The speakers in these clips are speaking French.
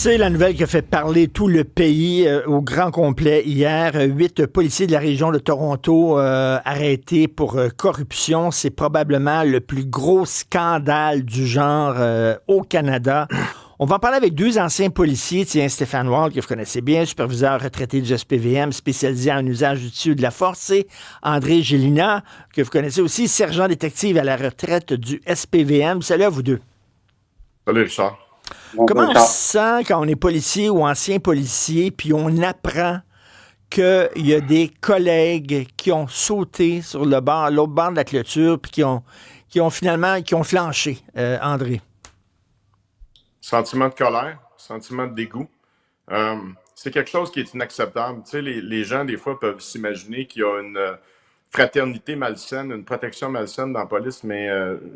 C'est la nouvelle qui a fait parler tout le pays au grand complet hier. 8 policiers de la région de Toronto arrêtés pour corruption. C'est probablement le plus gros scandale du genre au Canada. On va en parler avec 2 anciens policiers. Tiens, Stéphane Wall, que vous connaissez bien, superviseur retraité du SPVM, spécialisé en usage utile de la force, et André Gélina, que vous connaissez aussi, sergent détective à la retraite du SPVM. Salut à vous deux. Salut Richard. Comment on se sent quand on est policier ou ancien policier, puis on apprend qu'il y a des collègues qui ont sauté sur l'autre bord de la clôture, puis qui ont flanché, André? Sentiment de colère, sentiment de dégoût. C'est quelque chose qui est inacceptable. Tu sais, les gens, des fois, peuvent s'imaginer qu'il y a une fraternité malsaine, une protection malsaine dans la police, mais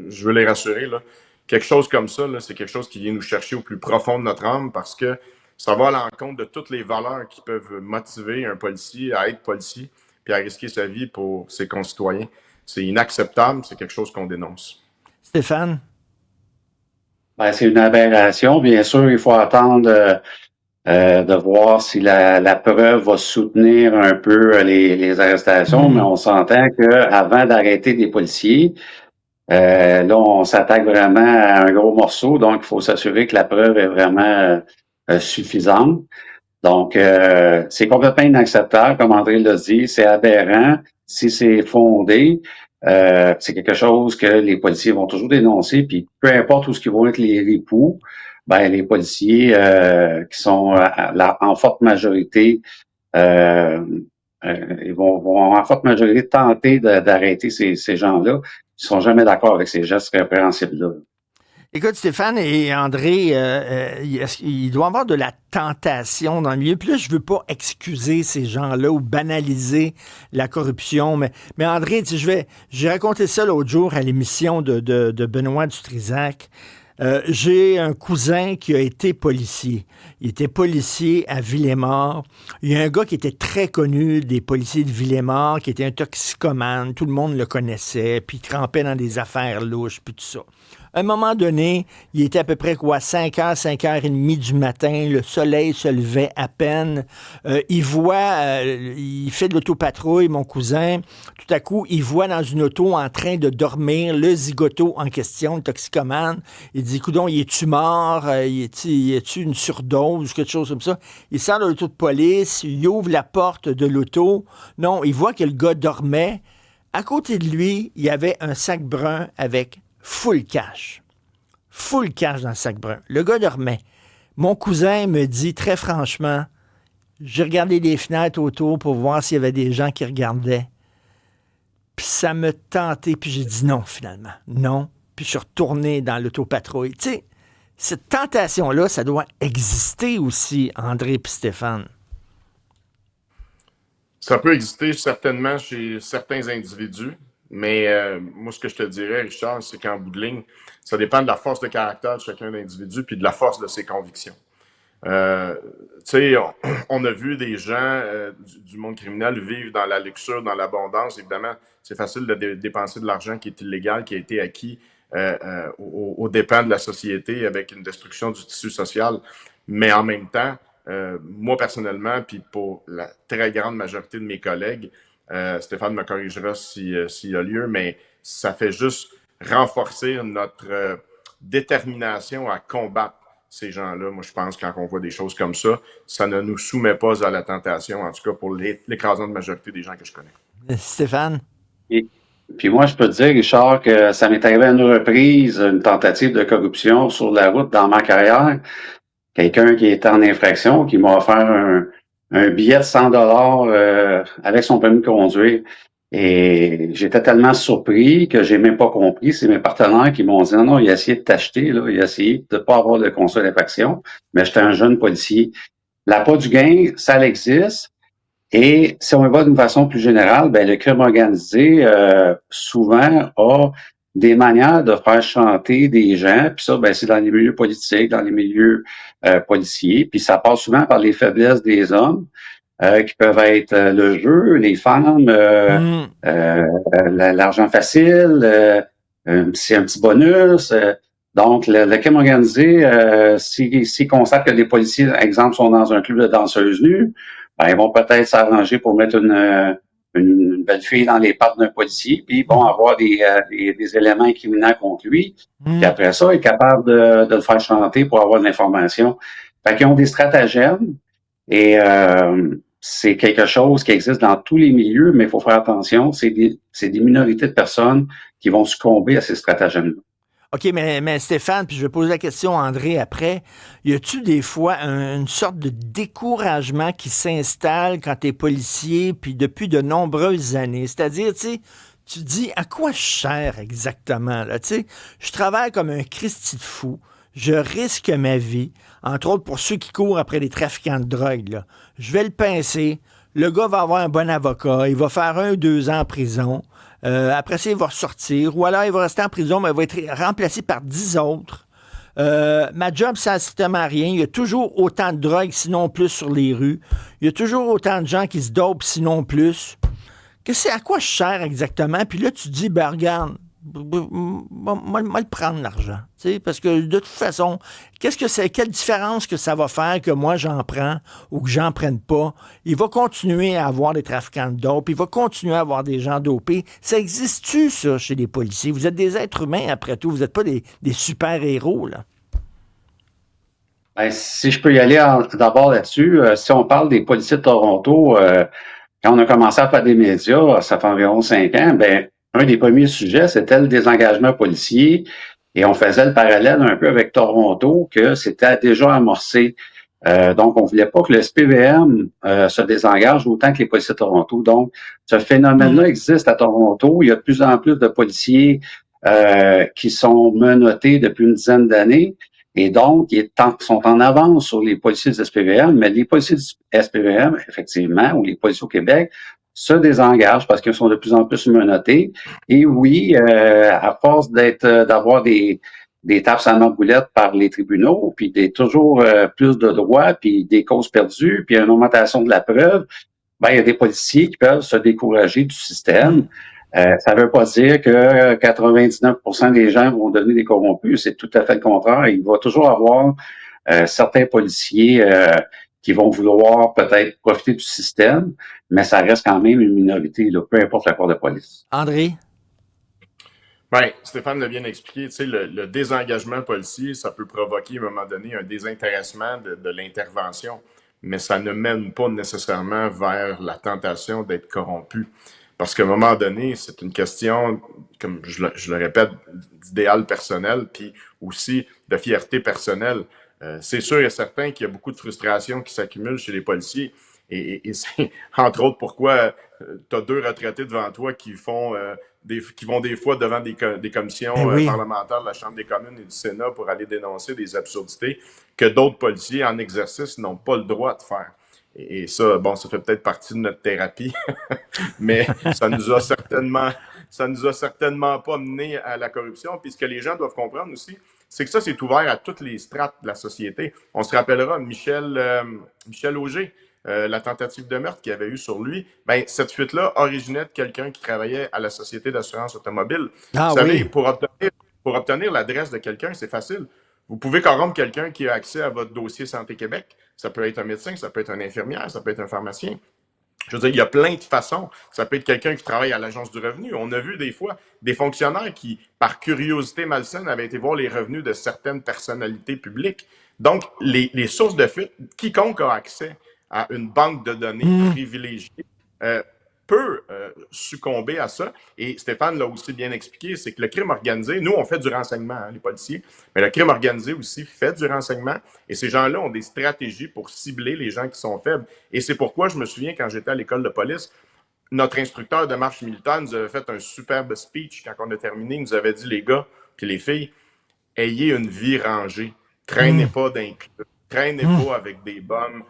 je veux les rassurer, là. Quelque chose comme ça, là, c'est quelque chose qui vient nous chercher au plus profond de notre âme parce que ça va à l'encontre de toutes les valeurs qui peuvent motiver un policier à être policier puis à risquer sa vie pour ses concitoyens. C'est inacceptable, c'est quelque chose qu'on dénonce. Stéphane? Ben, c'est une aberration. Bien sûr, il faut attendre de voir si la preuve va soutenir un peu les arrestations, mais on s'entend qu'avant d'arrêter des policiers, là, on s'attaque vraiment à un gros morceau, donc il faut s'assurer que la preuve est vraiment suffisante. Donc, c'est complètement inacceptable, comme André l'a dit, c'est aberrant. Si c'est fondé, c'est quelque chose que les policiers vont toujours dénoncer, puis peu importe où ce qui vont être les ripoux, ben les policiers qui sont en forte majorité ils vont en forte majorité tenter d'arrêter ces gens-là. Ils sont jamais d'accord avec ces gestes répréhensibles-là. Écoute, Stéphane et André, il doit y avoir de la tentation dans le milieu. Puis là, je veux pas excuser ces gens-là ou banaliser la corruption. Mais André, j'ai raconté ça l'autre jour à l'émission de Benoît Dutrisac. J'ai un cousin qui a été policier. Il était policier à Villemort. Il y a un gars qui était très connu des policiers de Villemort, qui était un toxicomane. Tout le monde le connaissait, puis il trempait dans des affaires louches, puis tout ça. À un moment donné, il était à peu près 5h, 5h30 du matin. Le soleil se levait à peine. Il fait de l'autopatrouille, mon cousin. Tout à coup, il voit dans une auto en train de dormir le zigoto en question, le toxicomane. Il dit, coudonc, y est-tu mort? Y est-tu une surdose? Quelque chose comme ça. Il sort de l'auto de police, il ouvre la porte de l'auto. Non, il voit que le gars dormait. À côté de lui, il y avait un sac brun avec full cash. Full cash dans le sac brun. Le gars dormait. Mon cousin me dit très franchement, j'ai regardé les fenêtres autour pour voir s'il y avait des gens qui regardaient. Puis ça me tentait, puis j'ai dit non, finalement. Non. Puis je suis retourné dans l'autopatrouille. Tu sais, cette tentation-là, ça doit exister aussi, André et Stéphane. Ça peut exister certainement chez certains individus, mais moi, ce que je te dirais, Richard, c'est qu'en bout de ligne, ça dépend de la force de caractère de chacun d'individu puis de la force de ses convictions. Tu sais, on a vu des gens du monde criminel vivre dans la luxure, dans l'abondance. Évidemment, c'est facile de dépenser de l'argent qui est illégal, qui a été acquis aux dépens de la société avec une destruction du tissu social. Mais en même temps, moi personnellement, puis pour la très grande majorité de mes collègues, Stéphane me corrigera s'il y a lieu, mais ça fait juste renforcer notre détermination à combattre ces gens-là. Moi, je pense quand on voit des choses comme ça ne nous soumet pas à la tentation, en tout cas pour l'écrasante majorité des gens que je connais. Stéphane? Et puis moi, je peux te dire, Richard, que ça m'est arrivé à une reprise, une tentative de corruption sur la route dans ma carrière. Quelqu'un qui était en infraction, qui m'a offert un billet de 100 $ avec son permis de conduire. Et j'étais tellement surpris que j'ai même pas compris. C'est mes partenaires qui m'ont dit non, il a essayé de t'acheter, là, il a essayé de pas avoir de constat d'infraction. Mais j'étais un jeune policier. L'appât du gain, ça existe. Et si on va d'une façon plus générale, ben le crime organisé souvent a des manières de faire chanter des gens, puis ça, ben c'est dans les milieux politiques, dans les milieux policiers, puis ça passe souvent par les faiblesses des hommes, qui peuvent être le jeu, les femmes, l'argent facile, c'est un petit bonus. Donc, le crime organisé, s'ils constatent que des policiers, par exemple, sont dans un club de danseuses nues, ben, ils vont peut-être s'arranger pour mettre une belle fille dans les pattes d'un policier, puis ils vont avoir des éléments incriminants contre lui. Puis après ça, il est capable de le faire chanter pour avoir de l'information. Fait qu'ils ont des stratagèmes et c'est quelque chose qui existe dans tous les milieux, mais il faut faire attention. C'est des minorités de personnes qui vont succomber à ces stratagèmes-là. OK, mais Stéphane, puis je vais poser la question à André après. Y a-tu des fois une sorte de découragement qui s'installe quand t'es policier, puis depuis de nombreuses années? C'est-à-dire, tu sais, tu te dis à quoi je sers exactement, là? Tu sais, je travaille comme un Christi de fou. Je risque ma vie, entre autres pour ceux qui courent après les trafiquants de drogue, là. Je vais le pincer. Le gars va avoir un bon avocat. Il va faire 1 ou 2 ans en prison. Après ça, il va ressortir. Ou alors, il va rester en prison, mais il va être remplacé par 10 autres. Ma job, ça ne sert strictement à rien. Il y a toujours autant de drogue, sinon plus, sur les rues. Il y a toujours autant de gens qui se dopent, sinon plus. À quoi je sers exactement? Puis là, tu te dis, ben regarde, moi le prendre l'argent. Parce que de toute façon, quelle différence que ça va faire que moi j'en prends ou que j'en prenne pas? Il va continuer à avoir des trafiquants de dope, il va continuer à avoir des gens dopés. Ça existe-tu, ça, chez les policiers? Vous êtes des êtres humains, après tout. Vous n'êtes pas des super-héros, là. Ben, si je peux y aller d'abord là-dessus, si on parle des policiers de Toronto, quand on a commencé à faire des médias, ça fait environ 5 ans, ben, un des premiers sujets, c'était le désengagement policier. Et on faisait le parallèle un peu avec Toronto, que c'était déjà amorcé. Donc, on voulait pas que le SPVM se désengage autant que les policiers de Toronto. Donc, ce phénomène-là existe à Toronto. Il y a de plus en plus de policiers qui sont menottés depuis une dizaine d'années. Et donc, ils sont en avance sur les policiers du SPVM, mais les policiers du SPVM, effectivement, ou les policiers au Québec, se désengagent parce qu'ils sont de plus en plus menottés. Et oui, à force d'avoir des tapes à la boulette par les tribunaux, puis toujours plus de droits, puis des causes perdues, puis une augmentation de la preuve, ben il y a des policiers qui peuvent se décourager du système. Ça ne veut pas dire que 99% des gens vont devenir des corrompus, c'est tout à fait le contraire. Il va toujours avoir certains policiers qui vont vouloir peut-être profiter du système, mais ça reste quand même une minorité, là, peu importe la corps de police. André? Ben, Stéphane l'a bien expliqué, tu sais, le désengagement policier, ça peut provoquer à un moment donné un désintéressement de l'intervention, mais ça ne mène pas nécessairement vers la tentation d'être corrompu. Parce qu'à un moment donné, c'est une question, comme je le répète, d'idéal personnel, puis aussi de fierté personnelle. C'est sûr et certain qu'il y a beaucoup de frustration qui s'accumule chez les policiers. Et c'est entre autres pourquoi tu as 2 retraités devant toi qui qui vont des fois devant des commissions Oui. parlementaires de la Chambre des communes et du Sénat pour aller dénoncer des absurdités que d'autres policiers en exercice n'ont pas le droit de faire. Et ça, bon, ça fait peut-être partie de notre thérapie, mais ça nous a certainement pas mené à la corruption. Puis ce que les gens doivent comprendre aussi, c'est que ça, c'est ouvert à toutes les strates de la société. On se rappellera Michel Auger, la tentative de meurtre qu'il y avait eu sur lui. Ben, cette fuite-là originait de quelqu'un qui travaillait à la Société d'assurance automobile. Ah Vous savez, oui. pour obtenir l'adresse de quelqu'un, c'est facile. Vous pouvez corrompre quelqu'un qui a accès à votre dossier Santé Québec. Ça peut être un médecin, ça peut être une infirmière, ça peut être un pharmacien. Je veux dire, il y a plein de façons. Ça peut être quelqu'un qui travaille à l'Agence du revenu. On a vu des fois des fonctionnaires qui, par curiosité malsaine, avaient été voir les revenus de certaines personnalités publiques. Donc, les sources de fuite, quiconque a accès à une banque de données privilégiée peut succomber à ça. Et Stéphane l'a aussi bien expliqué, c'est que le crime organisé, nous, on fait du renseignement, hein, les policiers, mais le crime organisé aussi fait du renseignement. Et ces gens-là ont des stratégies pour cibler les gens qui sont faibles. Et c'est pourquoi je me souviens, quand j'étais à l'école de police, notre instructeur de marche militaire nous avait fait un superbe speech quand on a terminé. Il nous avait dit, les gars puis les filles, ayez une vie rangée. Traînez pas d'un club. Traînez pas avec des bums.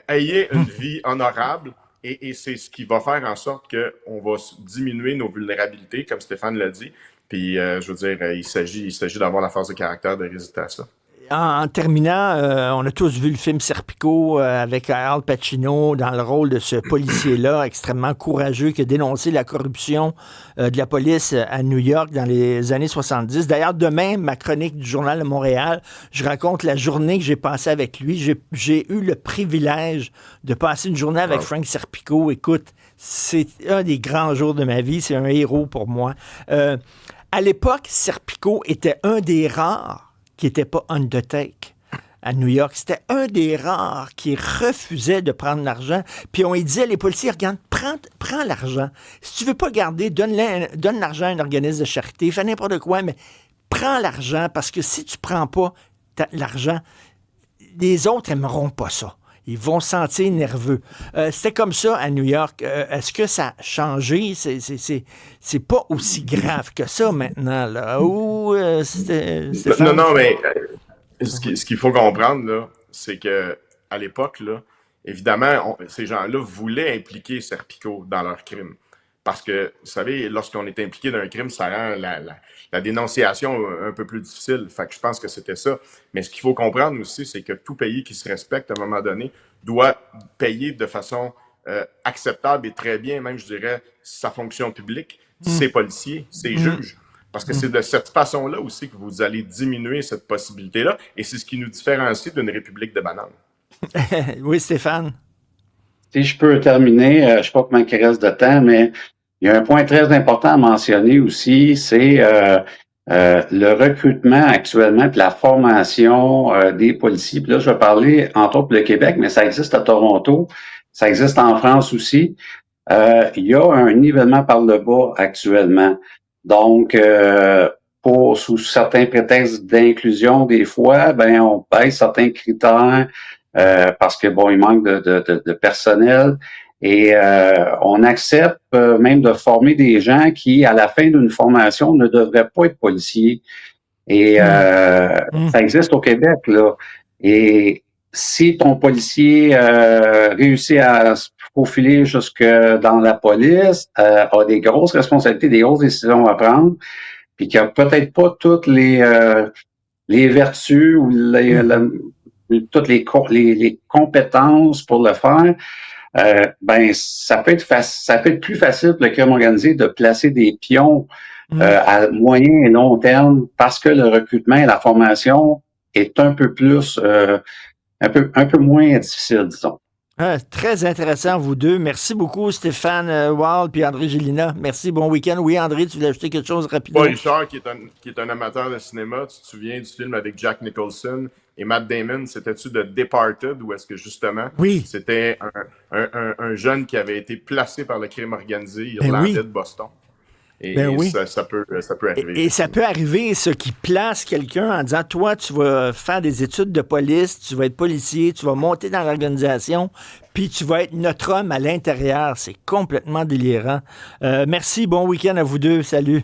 Ayez une vie honorable. Et c'est ce qui va faire en sorte qu'on va diminuer nos vulnérabilités, comme Stéphane l'a dit. Puis, je veux dire, il s'agit d'avoir la force de caractère de résister à ça. en terminant, on a tous vu le film Serpico avec Al Pacino dans le rôle de ce policier-là, extrêmement courageux, qui a dénoncé la corruption de la police à New York dans les années 70. D'ailleurs, demain, ma chronique du Journal de Montréal, je raconte la journée que j'ai passée avec lui. J'ai eu le privilège de passer une journée avec Frank Serpico. Écoute, c'est un des grands jours de ma vie. C'est un héros pour moi. À l'époque, Serpico était un des rares qui n'était pas on the take à New York. C'était un des rares qui refusait de prendre l'argent. Puis on lui disait, les policiers, regarde, prends l'argent. Si tu veux pas garder, donne l'argent à un organisme de charité, fais n'importe quoi, mais prends l'argent, parce que si tu prends pas l'argent, les autres n'aimeront pas ça. Ils vont se sentir nerveux. C'était comme ça à New York. Est-ce que ça a changé? C'est pas aussi grave que ça maintenant, là. Ou Non, mais ce qu'il faut comprendre, là, c'est que à l'époque, là, évidemment, ces gens-là voulaient impliquer Serpico dans leur crime. Parce que, vous savez, lorsqu'on est impliqué dans un crime, ça rend la dénonciation un peu plus difficile. Fait que je pense que c'était ça. Mais ce qu'il faut comprendre aussi, c'est que tout pays qui se respecte, à un moment donné, doit payer de façon acceptable et très bien, même, je dirais, sa fonction publique, ses policiers, ses juges. Parce que c'est de cette façon-là aussi que vous allez diminuer cette possibilité-là. Et c'est ce qui nous différencie d'une république de bananes. Oui, Stéphane. Si je peux terminer, je ne sais pas comment il reste de temps, mais il y a un point très important à mentionner aussi, c'est le recrutement actuellement, puis la formation des policiers. Puis là, je vais parler entre autres le Québec, mais ça existe à Toronto, ça existe en France aussi. Il y a un nivellement par le bas actuellement. Donc, sous certains prétextes d'inclusion, des fois, on baisse certains critères. Parce que il manque de personnel et on accepte même de former des gens qui, à la fin d'une formation, ne devraient pas être policiers. Et ça existe au Québec, là. Et si ton policier réussit à se faufiler jusque dans la police, a des grosses responsabilités, des grosses décisions à prendre, puis qu'il n'y a peut-être pas toutes les vertus ou toutes les compétences pour le faire, ça peut être plus facile pour le crime organisé de placer des pions à moyen et long terme parce que le recrutement et la formation est un peu plus, un peu moins difficile, disons. Très intéressant, vous deux. Merci beaucoup, Stéphane Wald et André Gélina. Merci, bon week-end. Oui, André, tu voulais ajouter quelque chose rapidement? Paul Richard, qui est un amateur de cinéma, tu te souviens du film avec Jack Nicholson et Matt Damon, c'était-tu de Departed, ou est-ce que justement, c'était un jeune qui avait été placé par le crime organisé irlandais de Boston? Et ça peut arriver. Et ça peut arriver, ça, qui place quelqu'un en disant, toi, tu vas faire des études de police, tu vas être policier, tu vas monter dans l'organisation, puis tu vas être notre homme à l'intérieur. C'est complètement délirant. Merci, bon week-end à vous deux. Salut.